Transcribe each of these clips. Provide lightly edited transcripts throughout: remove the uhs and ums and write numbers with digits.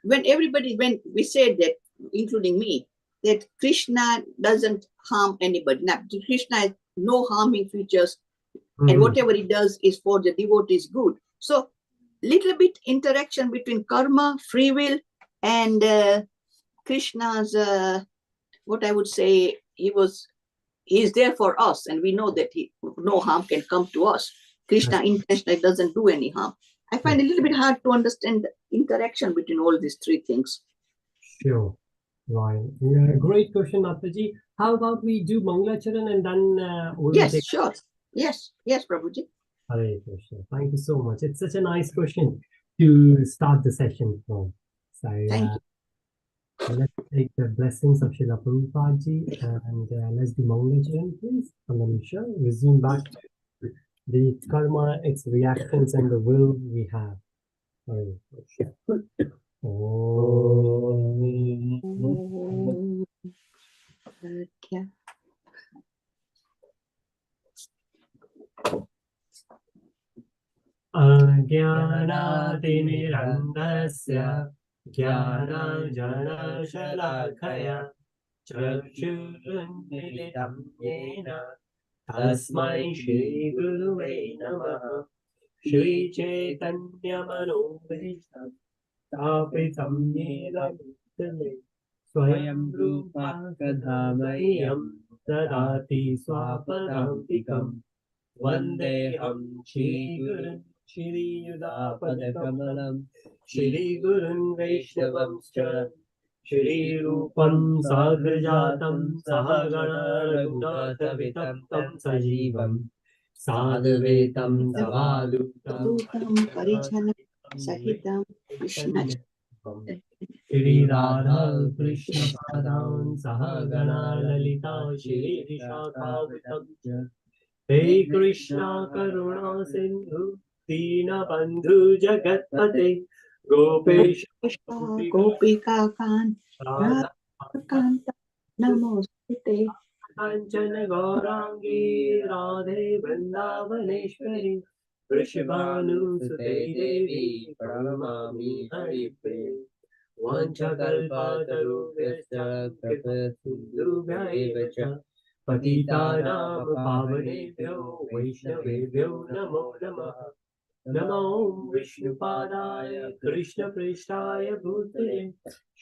when we said that, including me, that Krishna doesn't harm anybody. Now, Krishna has no harming features, and whatever he does is for the devotee's good. So, little bit interaction between karma, free will, and Krishna's, what I would say, he's there for us, and we know that no harm can come to us. Krishna intentionally doesn't do any harm. I find it a little bit hard to understand the interaction between all these three things. Sure. Right. Yeah, great question, Mataji. How about we do Mangalacharan and then we'll Yes, take... sure. Yes, Prabhuji. Hare Krishna. Thank you so much. It's such a nice question to start the session from. So Thank you. let's take the blessings of Srila Prabhupada ji and let's do Mangalacharan, please. And then we shall resume back to the karma, its reactions, and the will we have. Hare Krishna. अज्ञानातिमिरन्धस्य ज्ञानाञ्जनशलाकया चक्षुरुन्मिलितं येन तस्मै श्रीगुरुवे नमः। श्रीचैतन्यमनोभीष्टं स्थापितं येन भूतले स्वयं रूपा कदा मह्यं ददाति स्वापदान्तिकम्। वन्देऽहं श्रीगुरुं श्रीयुतापदकमलं श्रीगुरुं वैष्णवंश्च श्रीरूपं साग्रजातं सहगणा रघुनाथवितं तं सजीवं साद्वैतं सवादुतं परिजनं सहितं कृष्ण श्रीराधा कृष्णपादान् सहगणा ललिता श्रीविशाखावतं च हे कृष्णा करुणा सिंधु दीनबंधु जगत्पते गोपेश गोपिका कांत नमोस्तुते। कांचन गौरांगी राधे वृंदावनेश्वरी वृषभानुसुते देवी प्रणमामि हरिप्रिये। वाञ्छाकल्पतरुभ्यश्च कृपासिन्धुभ्यैव च पतितानां पावनेभ्यो वैष्णवेभ्यो नमो नमः। नमो विष्णुपादाय कृष्णप्रेष्ठाय भूतले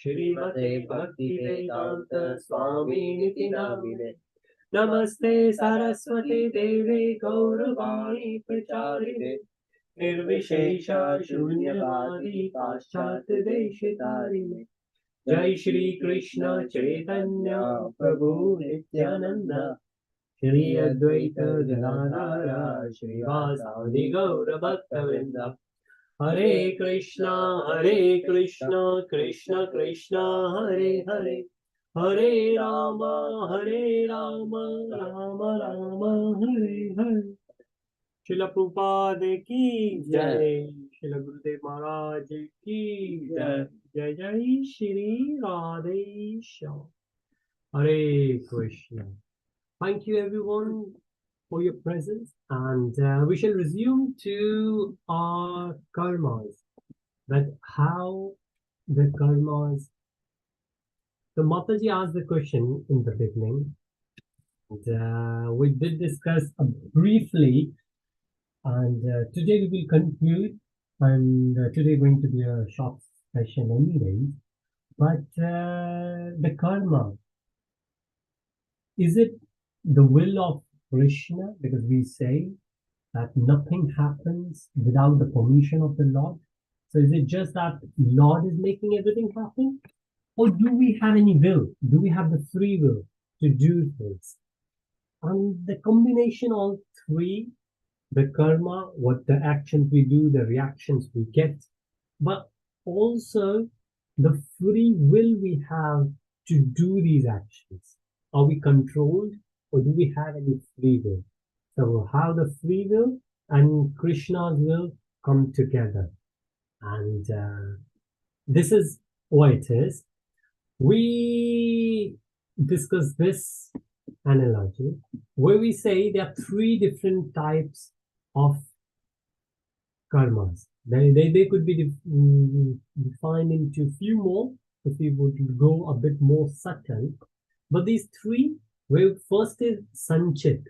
श्रीमते भक्तिवेदान्त स्वामिनिति नामिने। नमस्ते सरस्वती देवे गौरवाणी प्रचारिणे निर्विशेष शून्यवादी पाश्चात्यदेशतारिणे। जय श्री कृष्ण चैतन्य प्रभु नित्यानंद श्री अद्वैत गदाधर श्रीवासादि गौर भक्तवृंद। हरे कृष्णा कृष्ण कृष्ण हरे हरे हरे राम राम राम हरे हरे। श्रील प्रभुपाद की जय। श्रील गुरुदेव महाराज की जय। जय जय Shri Radhe Shyam. Hare Krishna. Thank you everyone for your presence, and we shall resume to our karmas. That how the karmas. So Mataji asked the question in the beginning, and we did discuss briefly. And today we will conclude, and today going to be a short session anyway. But the karma, is it the will of Krishna? Because we say that nothing happens without the permission of the Lord. So is it just that Lord is making everything happen? Or do we have any will? Do we have the free will to do things? And the combination of all three, the karma, what the actions we do, the reactions we get, but also the free will we have to do these actions. Are we controlled, or do we have any free will? So how the free will and Krishna's will come together. And this is what it is. We discuss this analogy where we say there are three different types of karmas. They could be defined into few more if we would go a bit more subtle. But these three, well, first is Sanchit.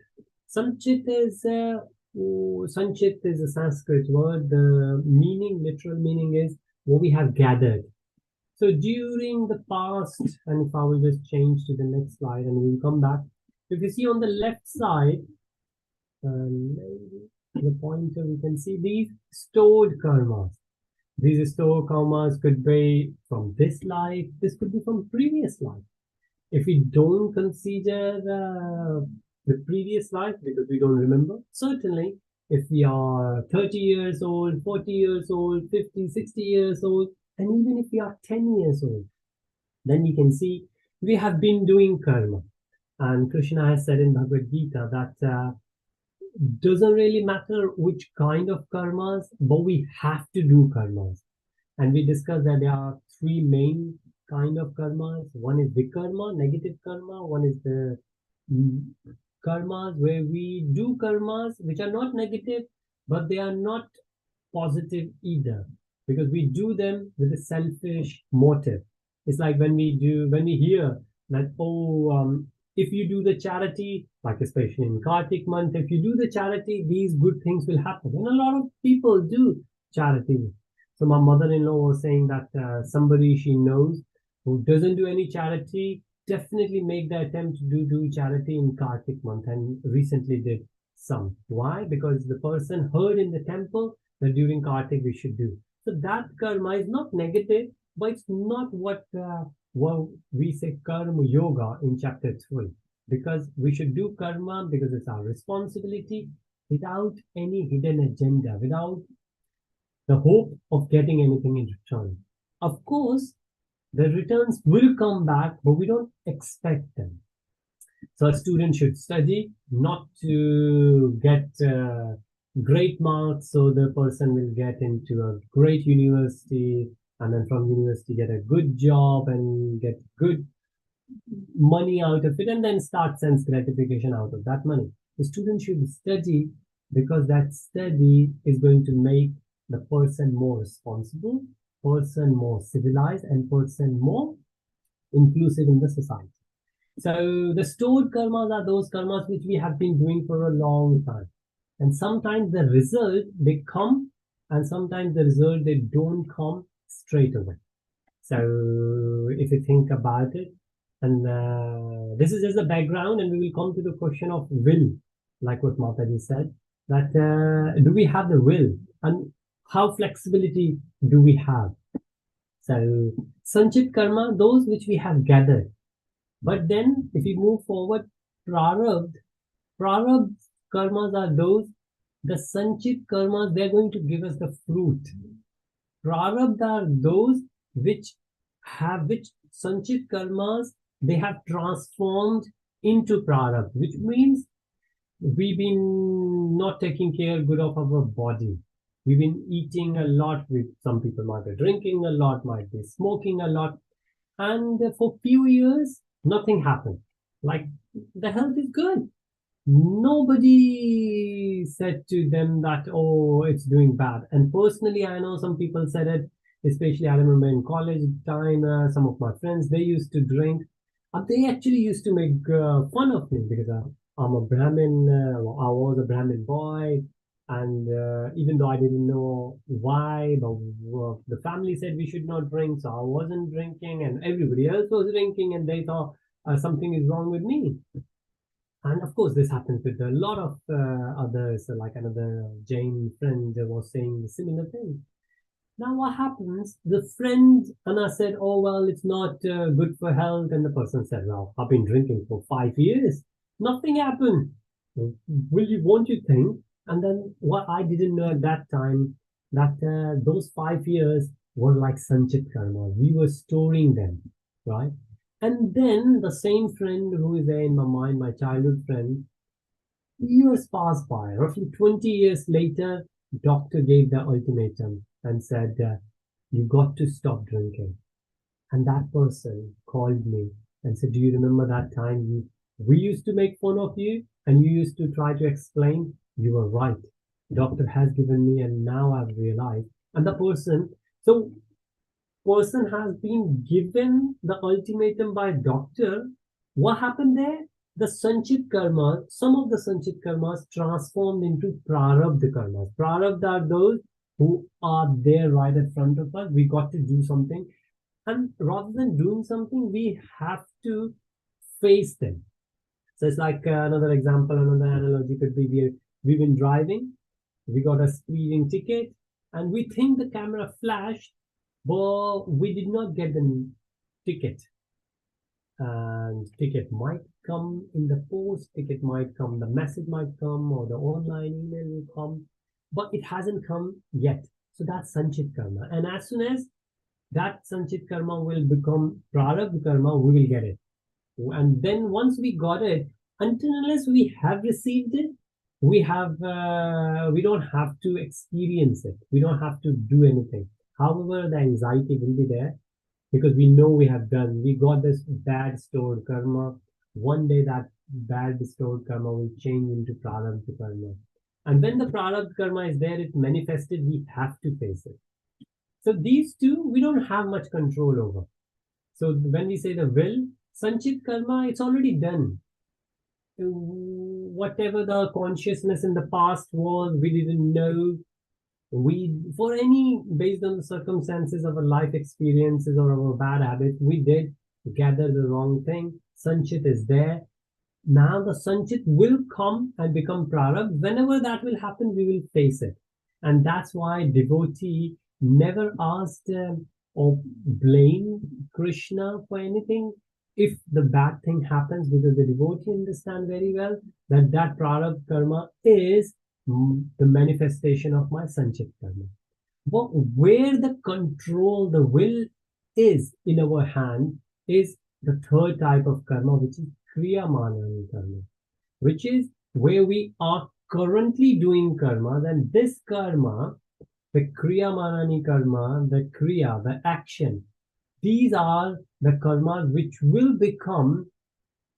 Sanchit is Sanchit is a Sanskrit word. The meaning, literal meaning is what we have gathered. So during the past, and if I will just change to the next slide and we'll come back. If you see on the left side, the pointer, we can see these stored karmas. These stored karmas could be from this life, this could be from previous life. If we don't consider the previous life because we don't remember, certainly if we are 30 years old, 40 years old, 50, 60 years old, and even if we are 10 years old, then we can see we have been doing karma. And Krishna has said in Bhagavad Gita that doesn't really matter which kind of karmas, but we have to do karmas. And we discussed that there are three main kind of karmas. One is vikarma, negative karma. One is the karmas where we do karmas which are not negative, but they are not positive either, because we do them with a selfish motive. It's like when we hear that, if you do the charity, like especially in Kartik month, if you do the charity, these good things will happen. And a lot of people do charity. So my mother-in-law was saying that somebody she knows who doesn't do any charity definitely make the attempt to do charity in Kartik month, and recently did some. Why? Because the person heard in the temple that during Kartik we should do. So that karma is not negative, but it's not what we say karma yoga in chapter 3. Because we should do karma because it's our responsibility without any hidden agenda, without the hope of getting anything in return. Of course, the returns will come back, but we don't expect them. So a student should study not to get great marks, so the person will get into a great university, and then from university get a good job and get good money out of it, and then start sense gratification out of that money. The student should study because that study is going to make the person more responsible, person more civilized, and person more inclusive in the society. So the stored karmas are those karmas which we have been doing for a long time. And sometimes the result they come, and sometimes the result they don't come straight away. So if you think about it, and this is just the background, and we will come to the question of will, like what Mataji said, that do we have the will, and how flexibility do we have? So Sanchit karma, those which we have gathered. But then if we move forward, prarabdha karmas are those, the Sanchit karmas, they're going to give us the fruit. Prarabdha are those which Sanchit karmas, they have transformed into prarabdha, which means we've been not taking care good of our body. We've been eating a lot. Some people might be drinking a lot, might be smoking a lot. And for few years, nothing happened. Like the health is good. Nobody said to them that, oh, it's doing bad. And personally, I know some people said it, especially I remember in college time, some of my friends, they used to drink. They actually used to make fun of me because I'm a Brahmin, I was a Brahmin boy. And even though I didn't know why, but the family said we should not drink, so I wasn't drinking, and everybody else was drinking, and they thought something is wrong with me. And of course, this happens with a lot of others, like another Jain friend was saying the similar thing. Now, what happens? The friend, and I said, oh, well, it's not good for health. And the person said, well, I've been drinking for 5 years. Nothing happened. Won't you think? And then what I didn't know at that time, that those 5 years were like Sanchit karma. We were storing them, right? And then the same friend who is there in my mind, my childhood friend, years passed by. Roughly 20 years later, doctor gave the ultimatum and said, you got to stop drinking. And that person called me and said, do you remember that time we used to make fun of you and you used to try to explain? You were right. Doctor has given me, and now I've realized And the person has been given the ultimatum by doctor. What happened there? The Sanchit karma, some of the Sanchit karmas transformed into Prarabdha karmas. Prarabdha are those who are there right in front of us. We got to do something. And rather than doing something, we have to face them. So it's like another example, another analogy could be we've been driving, we got a speeding ticket, and we think the camera flashed, but we did not get the ticket. And ticket might come in the post, ticket might come, the message might come, or the online email will come, but it hasn't come yet. So that's Sanchit karma. And as soon as that Sanchit karma will become Prarabdha karma, we will get it. And then once we got it, until unless we have received it, we don't have to experience it. We don't have to do anything. However, the anxiety will be there because we know we got this bad stored karma. One day that bad stored karma will change into prarabdha karma. And when the prarabdha karma is there, it manifested, we have to face it. So these two, we don't have much control over. So when we say the will, Sanchit karma, it's already done. Whatever the consciousness in the past was, we didn't know. Based on the circumstances of our life experiences or our bad habits, we did gather the wrong thing. Sanchit is there. Now the Sanchit will come and become Prarabdha. Whenever that will happen, we will face it. And that's why devotee never asked or blame Krishna for anything if the bad thing happens, because the devotee understand very well that Prarabdha karma is the manifestation of my Sanchit karma. But where the control, the will is in our hand is the third type of karma, which is Kriya Manani karma, which is where we are currently doing karma. And this karma, the Kriya Manani karma, the Kriya, the action, these are the karmas which will become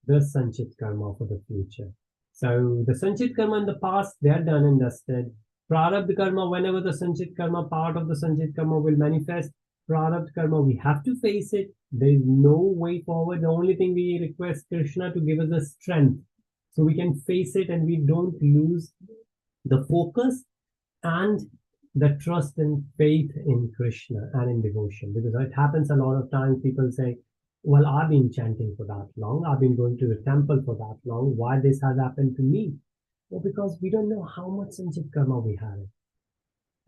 the Sanchit karma for the future. So the Sanchit karma in the past, they are done and dusted. Prarabdha karma, whenever the Sanchit karma, part of the Sanchit karma will manifest, Prarabdha karma, we have to face it. There is no way forward. The only thing we request Krishna to give us the strength so we can face it and we don't lose the focus and the trust and faith in Krishna and in devotion. Because it happens a lot of times, people say, well, I've been chanting for that long. I've been going to the temple for that long. Why this has happened to me? Well, because we don't know how much Sanchit karma we have.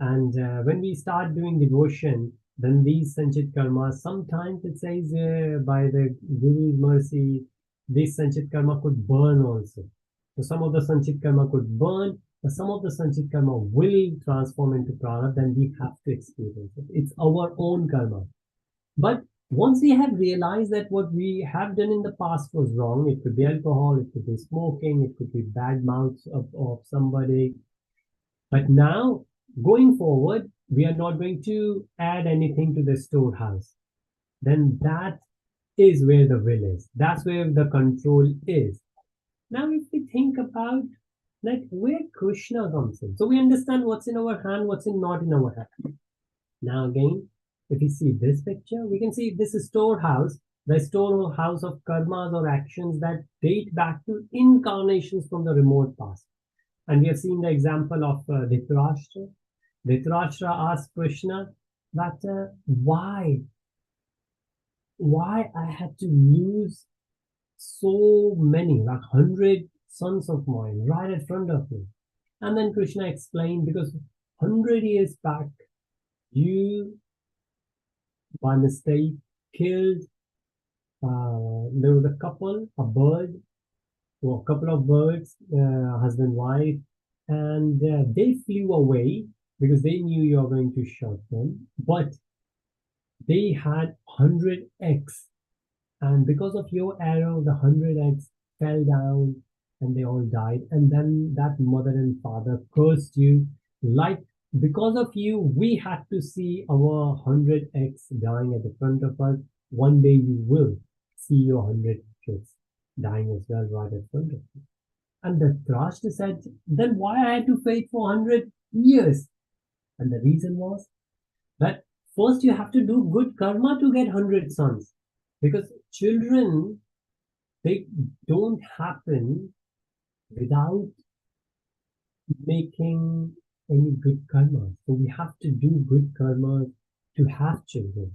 And when we start doing devotion, then these Sanchit karmas, sometimes it says by the Guru's mercy, this Sanchit karma could burn also. So some of the Sanchit karma could burn, but some of the Sanchit karma will transform into Prarabdha, and we have to experience it. It's our own karma. But once we have realized that what we have done in the past was wrong, it could be alcohol, it could be smoking, it could be bad mouths of somebody. But now, going forward, we are not going to add anything to the storehouse. Then that is where the will is. That's where the control is. Now, if we think about like where Krishna comes in, so we understand what's in our hand, what's not in our hand. Now again, if you see this picture, we can see this is storehouse, the storehouse of karmas or actions that date back to incarnations from the remote past. And we have seen the example of Dhritarashtra. Dhritarashtra asked Krishna that why I had to lose so many, like 100 sons of mine right in front of me. And then Krishna explained, because 100 years back, you by mistake killed, there was a couple, a bird, or a couple of birds, husband, wife, and they flew away because they knew you are going to shoot them, but they had 100 eggs. And because of your arrow, the 100 eggs fell down and they all died. And then that mother and father cursed you, like, because of you, we had to see our 100 eggs dying at the front of us. One day you will see your 100 kids dying as well right in front of you. And the Drashta said, then why I had to wait for 100 years? And the reason was But first you have to do good karma to get 100 sons. Because children, they don't happen without making any good karma. So we have to do good karma to have children.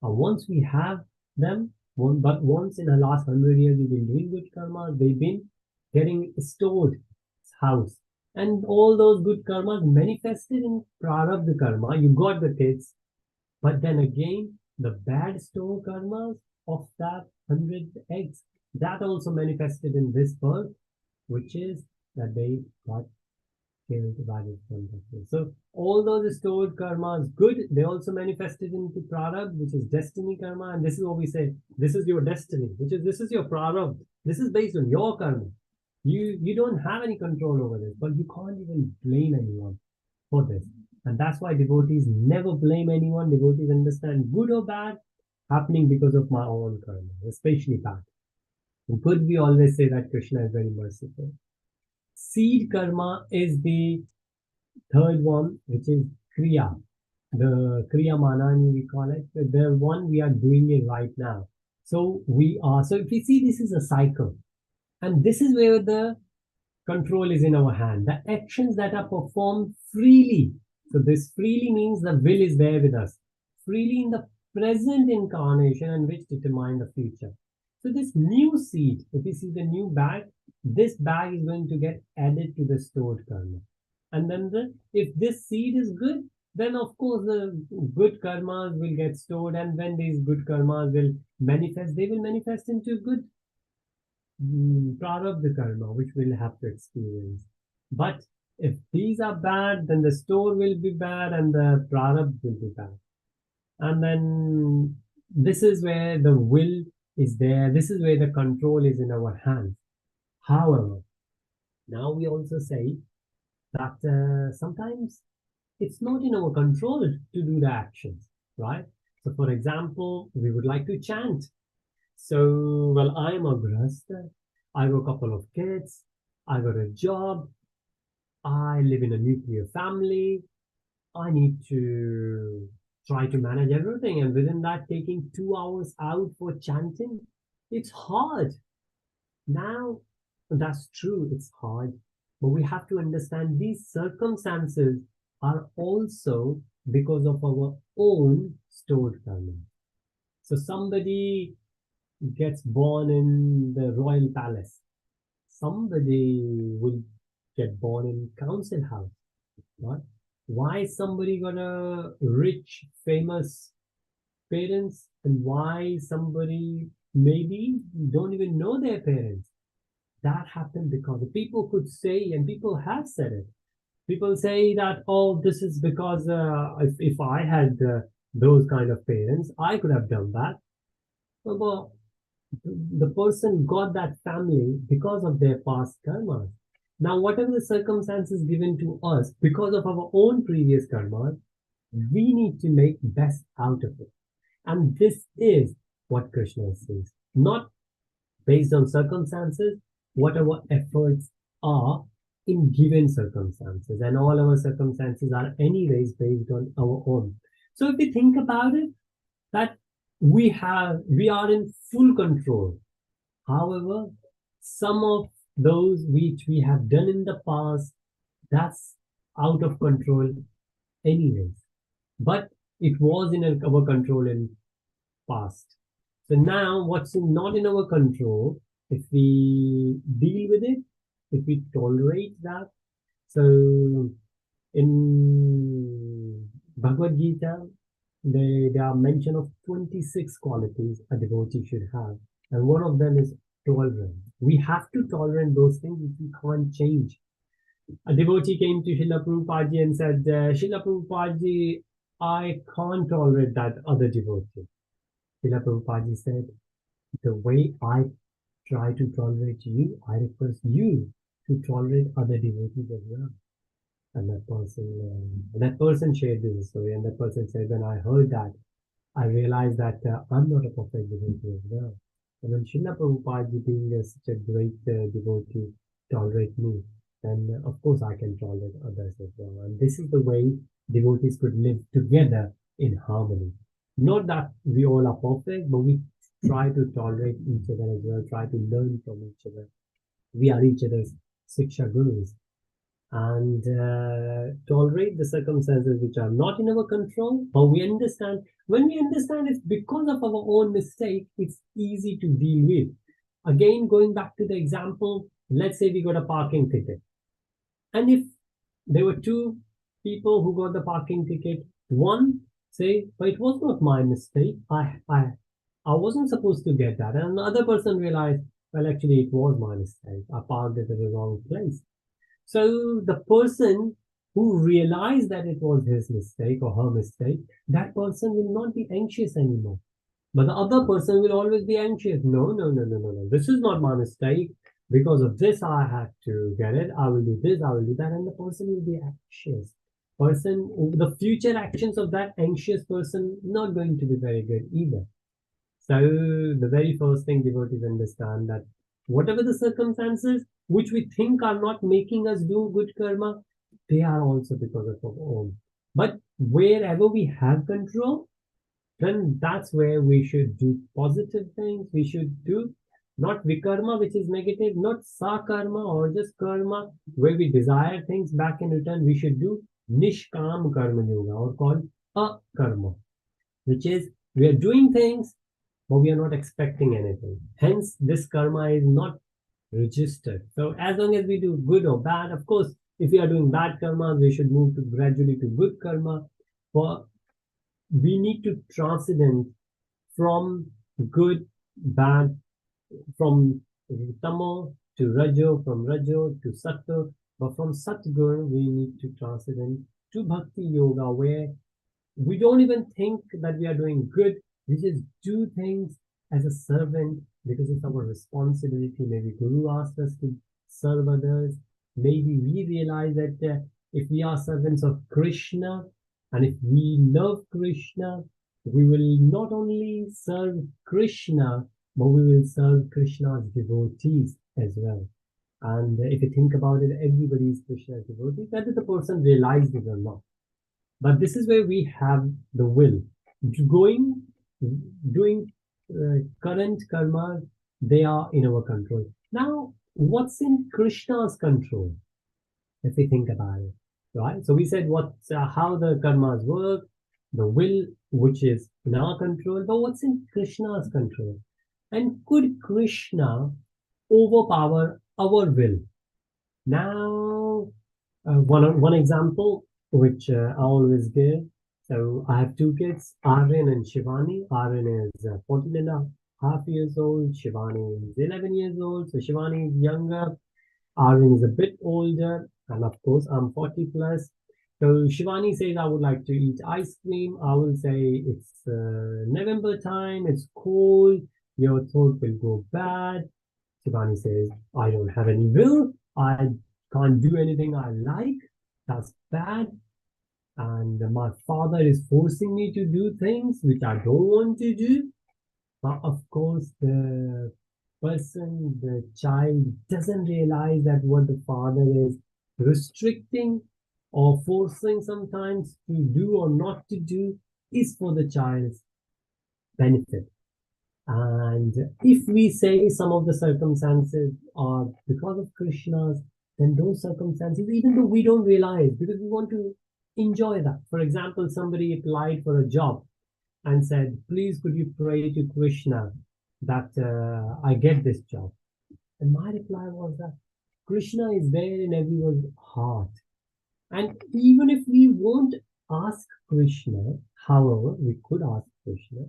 And once we have them, but once in the last 100 years we've been doing good karma, they've been getting stored house. And all those good karmas manifested in prarabdha karma. You got the kids, but then again, the bad store karmas of that 100 eggs, that also manifested in this birth, which is that they got killed by this contexture. So all those stored karmas, good, they also manifested into prarabdha, which is destiny karma. And this is what we say, this is your destiny, which is this is your prarabdha. This is based on your karma. You don't have any control over this, but you can't even blame anyone for this. And that's why devotees never blame anyone. Devotees understand good or bad happening because of my own karma, especially bad. In good, we always say that Krishna is very merciful. Seed karma is the third one, which is kriya. The kriya manani we call it. The one we are doing it right now. So if you see, this is a cycle. And this is where the control is in our hand. The actions that are performed freely. So this freely means the will is there with us. Freely in the present incarnation and which determine the future. So this new seed, if you see the new bag, this bag is going to get added to the stored karma. And then if this seed is good, then of course the good karmas will get stored, and when these good karmas will manifest, they will manifest into good prarabdha karma, which we'll have to experience. But if these are bad, then the store will be bad and the prarabdha will be bad. And then this is where the will is there. This is where the control is in our hands. However, now we also say that sometimes it's not in our control to do the actions, right? So, for example, we would like to chant. So, well, I'm a grahastha. I have a couple of kids. I got a job. I live in a nuclear family. I need to try to manage everything. And within that, taking 2 hours out for chanting, it's hard. Now, that's true, it's hard. But we have to understand these circumstances are also because of our own stored karma. So somebody gets born in the royal palace. Somebody will get born in council house. Right? Why somebody got a rich, famous parents, and why somebody maybe don't even know their parents? That happened because the people could say, and people have said it. People say that, oh, this is because if I had those kind of parents, I could have done that. Well, the person got that family because of their past karma. Now, whatever the circumstances given to us because of our own previous karma, we need to make best out of it. And this is what Krishna says, not based on circumstances, what our efforts are in given circumstances. And all our circumstances are anyways based on our own. So if we think about it, that we are in full control. However, some of those which we have done in the past, that's out of control anyways. But it was in our control in past. So now what's not in our control, if we deal with it, if we tolerate that. So in Bhagavad Gita, there are mention of 26 qualities a devotee should have. And one of them is tolerance. We have to tolerate those things which we can't change. A devotee came to Srila Prabhupada and said, Srila Prabhupada, I can't tolerate that other devotee. Srila Prabhupada said, the way I try to tolerate you, I request you to tolerate other devotees as well. And that person shared this story, and that person said, when I heard that, I realized that I'm not a perfect devotee as well. And when Srila Prabhupada, being such a great devotee, tolerate me, then of course I can tolerate others as well. And this is the way devotees could live together in harmony. Not that we all are perfect, but we try to tolerate each other as well, try to learn from each other. We are each other's Siksha Gurus, and tolerate the circumstances which are not in our control, but we understand. When we understand it's because of our own mistake, it's easy to deal with. Again, going back to the example, let's say we got a parking ticket. And if there were two people who got the parking ticket, one say, but it was not my mistake. I wasn't supposed to get that. And another person realized, well, actually, it was my mistake. I parked it at the wrong place. So the person who realized that it was his mistake or her mistake, that person will not be anxious anymore. But the other person will always be anxious. No, no, no, no, no, no. This is not my mistake. Because of this, I had to get it. I will do this, I will do that. And the person will be anxious. The future actions of that anxious person not going to be very good either. So the very first thing devotees understand that whatever the circumstances which we think are not making us do good karma, they are also because of our own. But wherever we have control, then that's where we should do positive things. We should do not vikarma, which is negative, not sakarma or just karma, where we desire things back in return. We should do nishkam karma yoga, or called akarma, which is we are doing things, but we are not expecting anything. Hence, this karma is not registered. So as long as we do good or bad, of course, if we are doing bad karma, we should move to gradually to good karma. For we need to transcend from good, bad, from tamo to rajo, from rajo to sattva, but from satgur we need to transcend to bhakti yoga, where we don't even think that we are doing good. We just do things as a servant because it's our responsibility. Maybe Guru asked us to serve others. Maybe we realize that if we are servants of Krishna and if we love Krishna, we will not only serve Krishna, but we will serve Krishna's devotees as well. And if you think about it, everybody is Krishna's devotee, whether the person realized it or not. But this is where we have the will. Doing current karma, they are in our control. Now, what's in Krishna's control? If we think about it, right? So we said how the karmas work, the will, which is in our control, but what's in Krishna's control? And could Krishna overpower our will? Now, one example which I always give. So I have two kids, Aryan and Shivani. Aryan is 14 and a half years old. Shivani is 11 years old. So Shivani is younger. Aryan is a bit older. And of course, I'm 40 plus. So Shivani says, I would like to eat ice cream. I will say it's November time. It's cold. Your throat will go bad. Shivani says, I don't have any will. I can't do anything I like. That's bad. And my father is forcing me to do things which I don't want to do. But of course, the child doesn't realize that what the father is restricting or forcing sometimes to do or not to do is for the child's benefit. And if we say some of the circumstances are because of Krishna's, then those circumstances, even though we don't realize, because we want to enjoy that. For example, somebody applied for a job and said, please could you pray to Krishna that I get this job. And my reply was that Krishna is there in everyone's heart. And even if we won't ask Krishna, however, we could ask Krishna.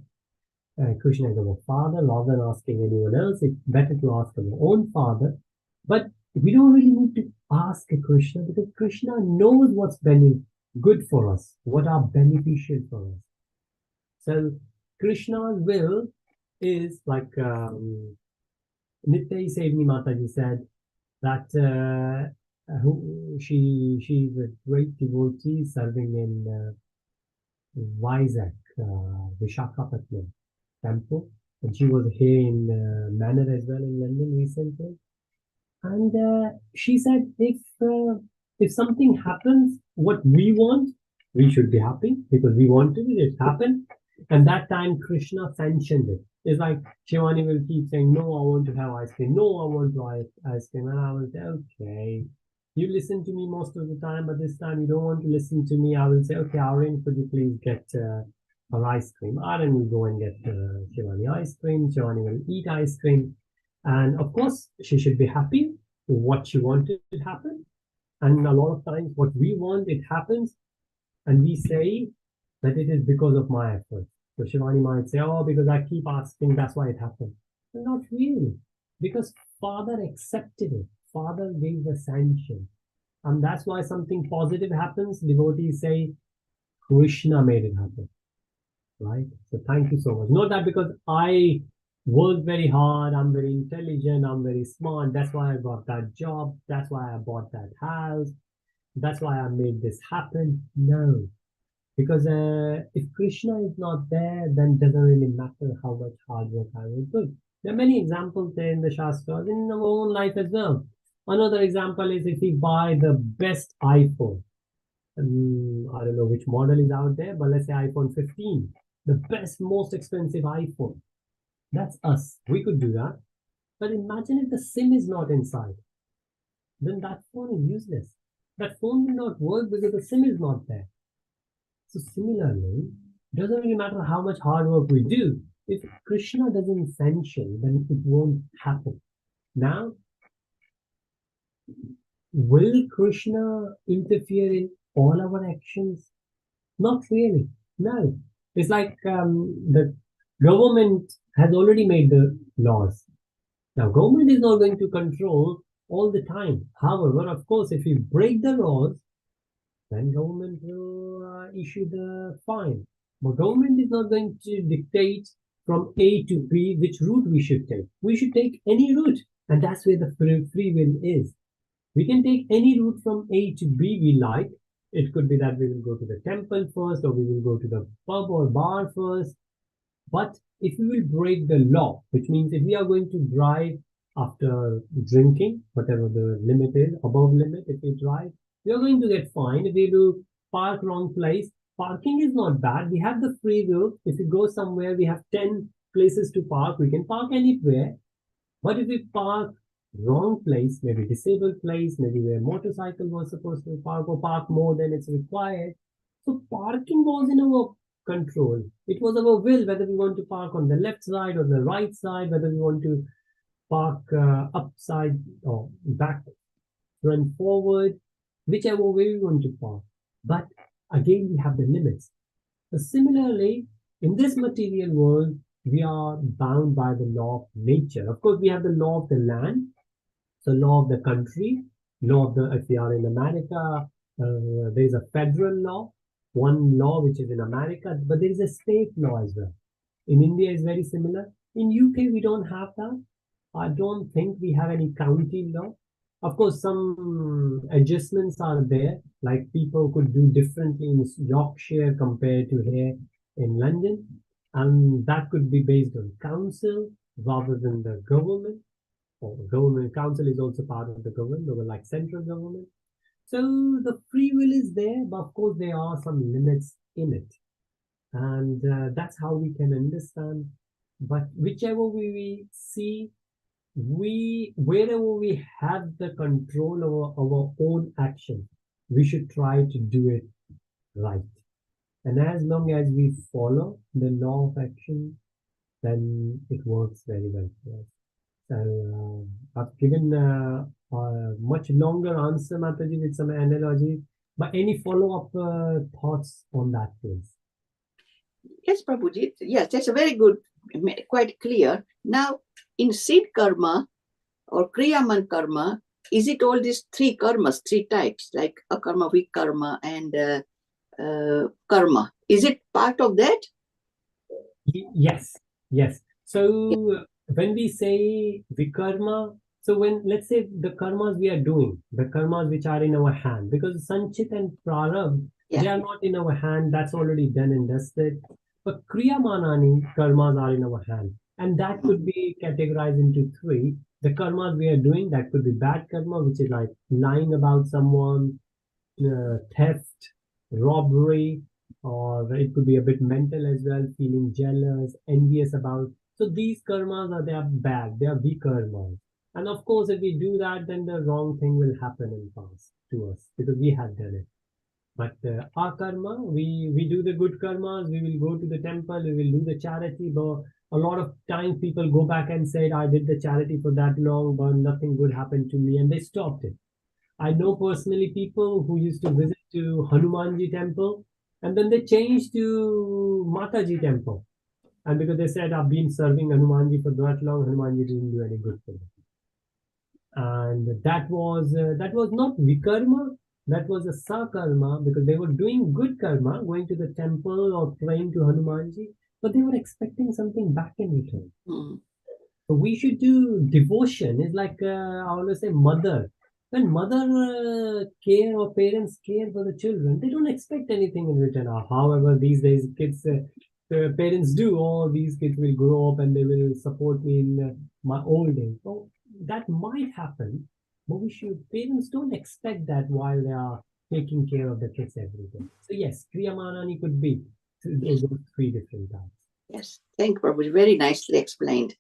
Krishna is our father. Rather than asking anyone else, it's better to ask our own father. But we don't really need to ask Krishna, because Krishna knows what's good for us, what are beneficial for us. So Krishna's will is like Nitya Sevni Mataji said that she's a great devotee serving in Vizag, Vishakhapatnam temple, and she was here in Manor as well in London recently. And she said, if something happens, what we want, we should be happy because we wanted it, it happened. And that time Krishna sanctioned it. It's like Shivani will keep saying, no, I want to have ice cream. No, I want to have ice cream. And I will say, okay, you listen to me most of the time, but this time you don't want to listen to me. I will say, okay, Aurin, could you please get her ice cream? Aurin will go and get Shivani ice cream. Shivani will eat ice cream. And of course, she should be happy. What she wanted happened. And a lot of times, what we want, it happens, and we say that it is because of my effort. So Shivani might say, oh, because I keep asking, that's why it happened. But not really, because Father accepted it. Father gave the sanction. And that's why something positive happens. Devotees say, Krishna made it happen. Right? So thank you so much. Not that because I work very hard, I'm very intelligent, I'm very smart. That's why I got that job. That's why I bought that house. That's why I made this happen. No, because if Krishna is not there, then it doesn't really matter how much hard work I will do. There are many examples there in the Shastras, in our own life as well. Another example is if we buy the best iPhone. I don't know which model is out there, but let's say iPhone 15, the best, most expensive iPhone. That's us. We could do that. But imagine if the SIM is not inside, then that phone is useless. That phone will not work because the SIM is not there. So similarly, it doesn't really matter how much hard work we do. If Krishna doesn't sanction, then it won't happen. Now, will Krishna interfere in all our actions? Not really. No. It's like the government has already made the laws. Now, government is not going to control all the time. However, of course, if we break the laws, then government will issue the fine. But government is not going to dictate from A to B which route we should take. We should take any route, and that's where the free will is. We can take any route from A to B we like. It could be that we will go to the temple first, or we will go to the pub or bar first. But if we will break the law, which means if we are going to drive after drinking, whatever the limit is, above limit, if we drive, we are going to get fined. If we do park wrong place, parking is not bad. We have the free will. If we go somewhere, we have 10 places to park. We can park anywhere. But if we park wrong place, maybe disabled place, maybe where motorcycle was supposed to park or park more than it's required. So parking was in our control. It was our will whether we want to park on the left side or the right side, whether we want to park upside or back, front, forward, whichever way we want to park. But again, we have the limits. So similarly, in this material world, we are bound by the law of nature. Of course, we have the law of the land, so law of the country, law of the, if we are in America, there's a federal law, one law which is in America, but there is a state law as well. In India, it's very similar. In UK, we don't have that. I don't think we have any county law. Of course, some adjustments are there, like people could do differently in Yorkshire compared to here in London, and that could be based on council rather than the government. Or the government council is also part of the government, or like central government. So the free will is there, but of course there are some limits in it, and that's how we can understand. But whichever we see, we wherever we have the control over our own action, we should try to do it right. And as long as we follow the law of action, then it works very well for us. So I've given a much longer answer, Mataji, with some analogy. But any follow-up thoughts on that, please? Yes, Prabhuji. Yes, that's a very good, quite clear. Now, in seed karma or kriyaman karma, is it all these three karmas, three types, like akarma, vikarma, and karma? Is it part of that? Yes, yes. So when we say vikarma, so when let's say the karmas we are doing, the karmas which are in our hand, because sanchit and prarabdha, they are not in our hand, that's already done and dusted. But kriyamanani karmas are in our hand, and that could be categorized into three. The karmas we are doing, that could be bad karma, which is like lying about someone, theft, robbery, or it could be a bit mental as well, feeling jealous, envious about. So these karmas they are bad, they are weak karmas. And of course, if we do that, then the wrong thing will happen in past to us because we had done it. But our karma, we do the good karmas, we will go to the temple, we will do the charity. But a lot of times people go back and said, I did the charity for that long, but nothing good happened to me, and they stopped it. I know personally people who used to visit to Hanumanji temple, and then they changed to Mataji temple. And because they said, I've been serving Hanumanji for that long, Hanumanji didn't do any good for me. And that was not vikarma, that was a sakarma, because they were doing good karma, going to the temple or praying to Hanumanji, but they were expecting something back in return. Mm. So we should do devotion. It's like I always say, mother. When mother care or parents care for the children, they don't expect anything in return. However, these days kids, parents do. All these kids will grow up and they will support me in my old age. So that might happen, but we should. Parents don't expect that while they are taking care of the kids every day. So yes, Kriyamanani could be those three different types. Yes, thank you, Prabhu. Very nicely explained.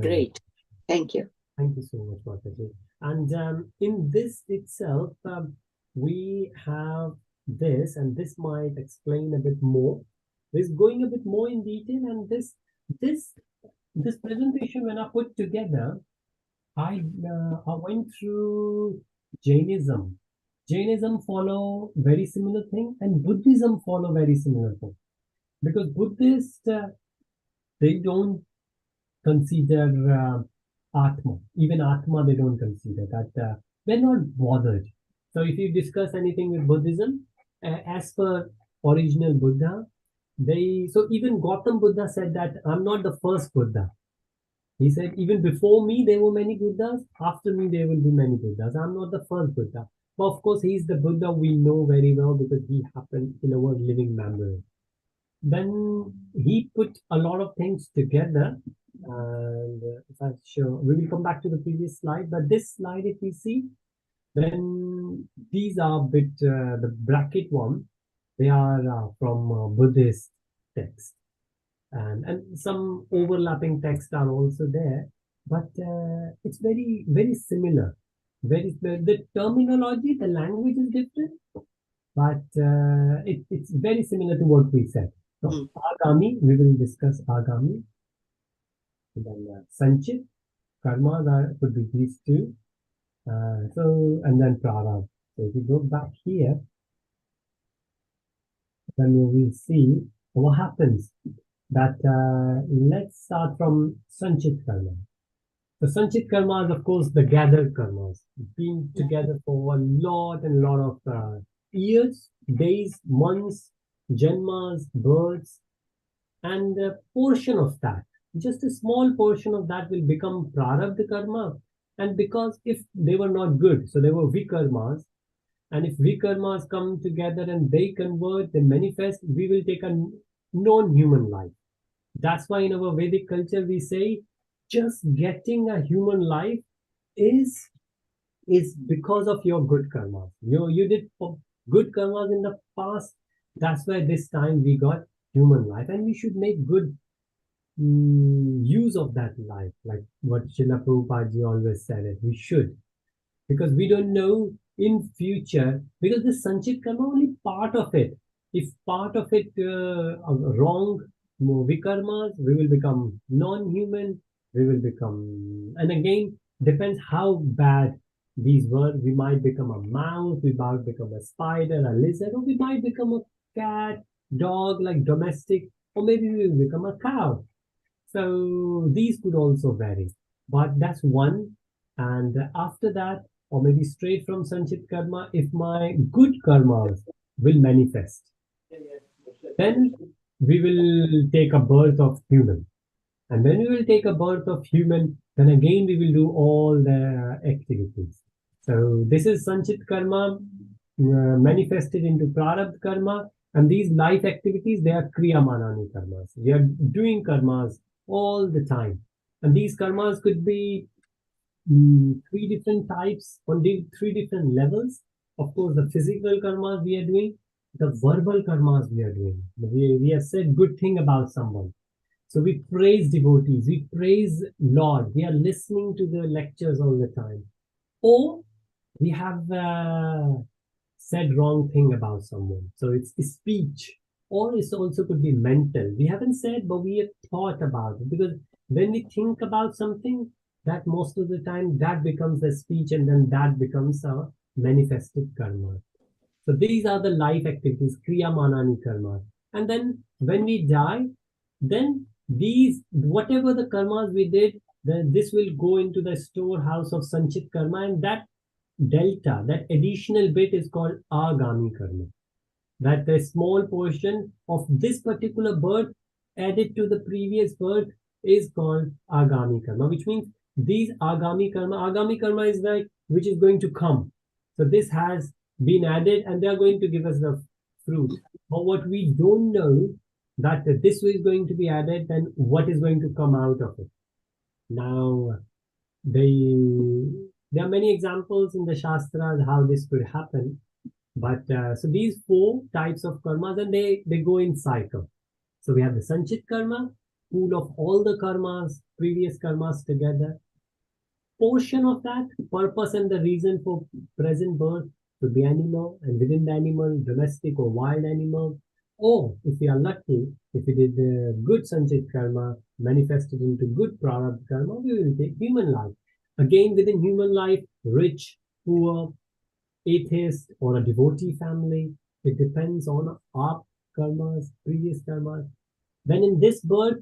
Great. Thank you. Thank you so much, Mataji. And in this itself, we have this, and this might explain a bit more. This going a bit more in detail, and this presentation when I put together, I went through Jainism. Jainism follow very similar thing, and Buddhism follow very similar thing, because Buddhists they don't consider Atma. Even Atma, they don't consider that. They're not bothered. So if you discuss anything with Buddhism, as per original Buddha, so even Gautam Buddha said that I'm not the first Buddha. He said, even before me, there were many Buddhas. After me, there will be many Buddhas. I'm not the first Buddha. But of course, he's the Buddha we know very well because he happened in our living memory. Then he put a lot of things together, and if I show, we will come back to the previous slide, but this slide, if we see, then these are bit the bracket one, they are from Buddhist text, and some overlapping texts are also there, but it's very similar. The terminology, the language is different, but it's very similar to what we said. So Agami, we will discuss Agami. And then Sanchit, karmas could be these two. And then Prarabdha. So if you go back here, then you will see what happens. That let's start from Sanchit karma. So Sanchit karma is, of course, the gathered karmas, being together for a lot and lot of years, days, months, janmas, births, and a portion of that, just a small portion of that will become prarabdha karma. And because if they were not good, so they were vikarmas, and if vikarmas come together and they convert, they manifest, we will take a non-human life. That's why in our Vedic culture we say just getting a human life is because of your good karmas. You did good karmas in the past. That's why this time we got human life, and we should make good use of that life, like what Srila Prabhupada always said it. We should, because we don't know in future, because the Sanchit karma only part of it. If part of it wrong, vikarmas, we will become non-human, we will become, and again, depends how bad these were. We might become a mouse, we might become a spider, a lizard, or we might become a cat, dog, like domestic, or maybe we will become a cow. So these could also vary, but that's one. And after that, or maybe straight from Sanchit karma, if my good karmas will manifest, then we will take a birth of human. And when we will take a birth of human, then again we will do all the activities. So this is Sanchit karma manifested into Prarabdha karma. And these life activities, they are Kriya Manani karmas. We are doing karmas all the time. And these karmas could be three different types on three different levels. Of course, the physical karmas we are doing, the verbal karmas we are doing. We have said good thing about someone. So we praise devotees, we praise Lord, we are listening to the lectures all the time. Or we have said wrong thing about someone. So it's speech, or it also could be mental. We haven't said, but we have thought about it. Because when we think about something, that most of the time that becomes the speech, and then that becomes a manifested karma. So these are the life activities, kriya manani karma. And then when we die, then these, whatever the karmas we did, then this will go into the storehouse of sanchit karma, and that delta, that additional bit is called agami karma. That the small portion of this particular birth added to the previous birth is called agami karma, which means these agami karma is like which is going to come. So this has been added, and they are going to give us the fruit. But what we don't know, that this is going to be added, then what is going to come out of it. Now, they, there are many examples in the Shastras how this could happen. But so these four types of karmas, and they go in cycle. So we have the Sanchit karma, pool of all the karmas, previous karmas together. Portion of that, purpose and the reason for present birth could be animal, and within the animal, domestic or wild animal. Or if we are lucky, if we did the good Sanchit karma manifested into good Prarabdha karma, we will take human life. Again, within human life, rich, poor, atheist, or a devotee family. It depends on our karmas, previous karmas. Then in this birth,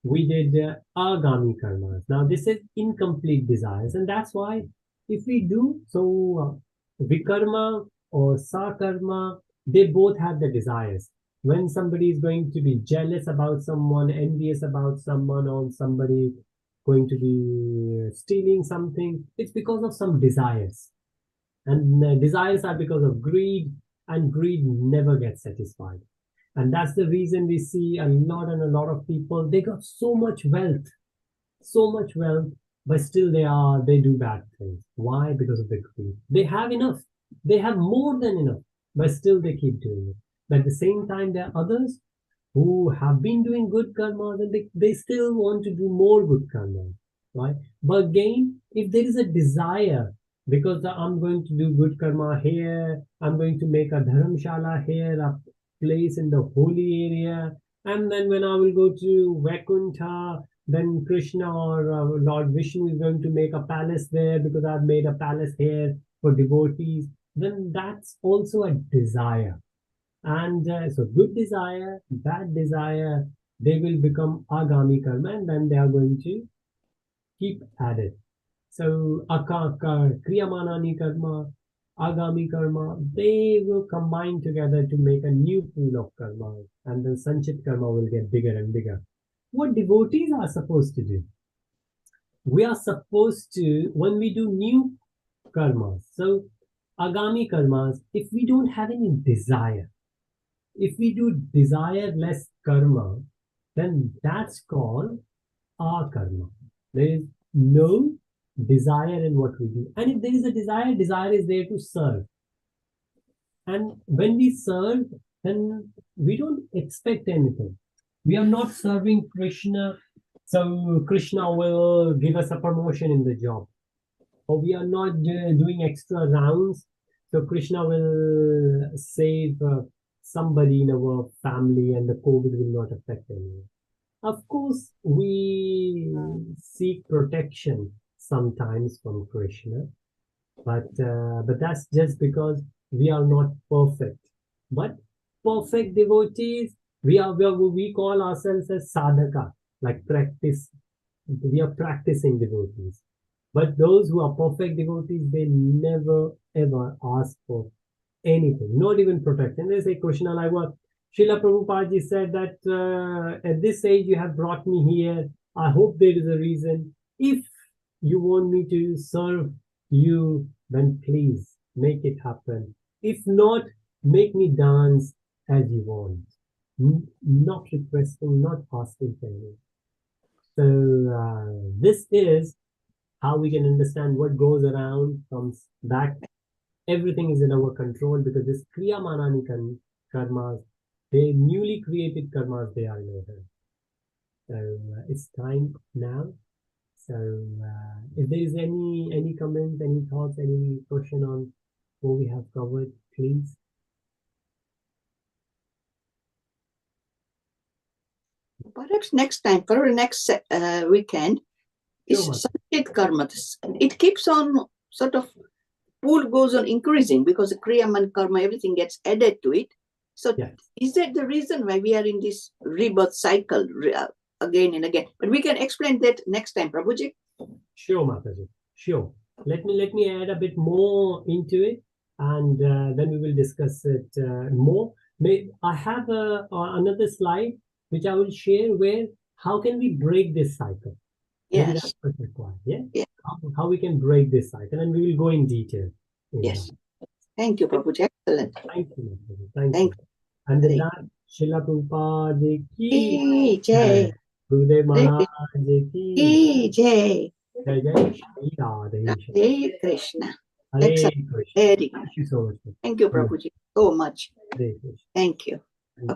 we did agami karmas. Now this is incomplete desires, and that's why if we do so, vikarma or sakarma, they both have the desires. When somebody is going to be jealous about someone, envious about someone, or somebody going to be stealing something, it's because of some desires. And desires are because of greed, and greed never gets satisfied. And that's the reason we see a lot and a lot of people, they got so much wealth, but still they do bad things. Why? Because of the greed. They have enough, they have more than enough, but still they keep doing it. But at the same time, there are others who have been doing good karma, and they still want to do more good karma, right? But again, if there is a desire, because I'm going to do good karma here, I'm going to make a dharamshala here, a place in the holy area, and then when I will go to Vaikuntha, then Krishna or Lord Vishnu is going to make a palace there because I've made a palace here for devotees, then that's also a desire. And so good desire, bad desire, they will become agami karma, and then they are going to keep added. So kriyamanani karma, agami karma, they will combine together to make a new pool of karma, and then sanchit karma will get bigger and bigger. What devotees are supposed to do? We are supposed to, when we do new karmas, so agami karmas, if we don't have any desire, if we do desire less karma, then that's called our karma. There is no desire in what we do. And if there is a desire, desire is there to serve. And when we serve, then we don't expect anything. We are not serving Krishna, so Krishna will give us a promotion in the job. Or we are not doing extra rounds, so Krishna will save somebody in our family, and the COVID will not affect anyone. Of course, we seek protection sometimes from Krishna, but that's just because we are not perfect. But perfect devotees, we call ourselves as sadhaka, like practice. We are practicing devotees. But those who are perfect devotees, they never ever ask for anything, not even protection. They say, Krishna, like what Srila Prabhupada said that at this age you have brought me here. I hope there is a reason. If you want me to serve you, then please make it happen. If not, make me dance as you want. Not requesting, not asking for anything. So this is how we can understand what goes around comes back. Everything is in our control because this kriya manani karmas, the newly created karmas, they are in order. So it's time now. So if there is any comments, any thoughts, any question on what we have covered, please. Perhaps next time, for next weekend, is Sure, Sanchit karma. It keeps on sort of, pool goes on increasing because the Kriyaman karma, everything gets added to it. So yes. Is that the reason why we are in this rebirth cycle again and again? But we can explain that next time, Prabhuji. Sure, Mataji. Sure. Let me add a bit more into it, and then we will discuss it more. I have another slide which I will share where how can we break this cycle? Maybe Yes. that's what's required. Yeah. Yeah. How we can break this cycle, and we will go in detail. Yes. Thank you, Prabhuji. Excellent. Thank you, Mataji. Thank Thank you. And with Hare that, Srila Prabhupada ki Ki jai. Jai. Gurudev Hare Maharaj ki Ki Jai. jai. Jai Shri Radhe. Hare Krishna. Hare Excellent. Krishna. Very Thank you so much. Thank you, Prabhuji, so much. Hare Krishna. Thank you. Thank you. Okay.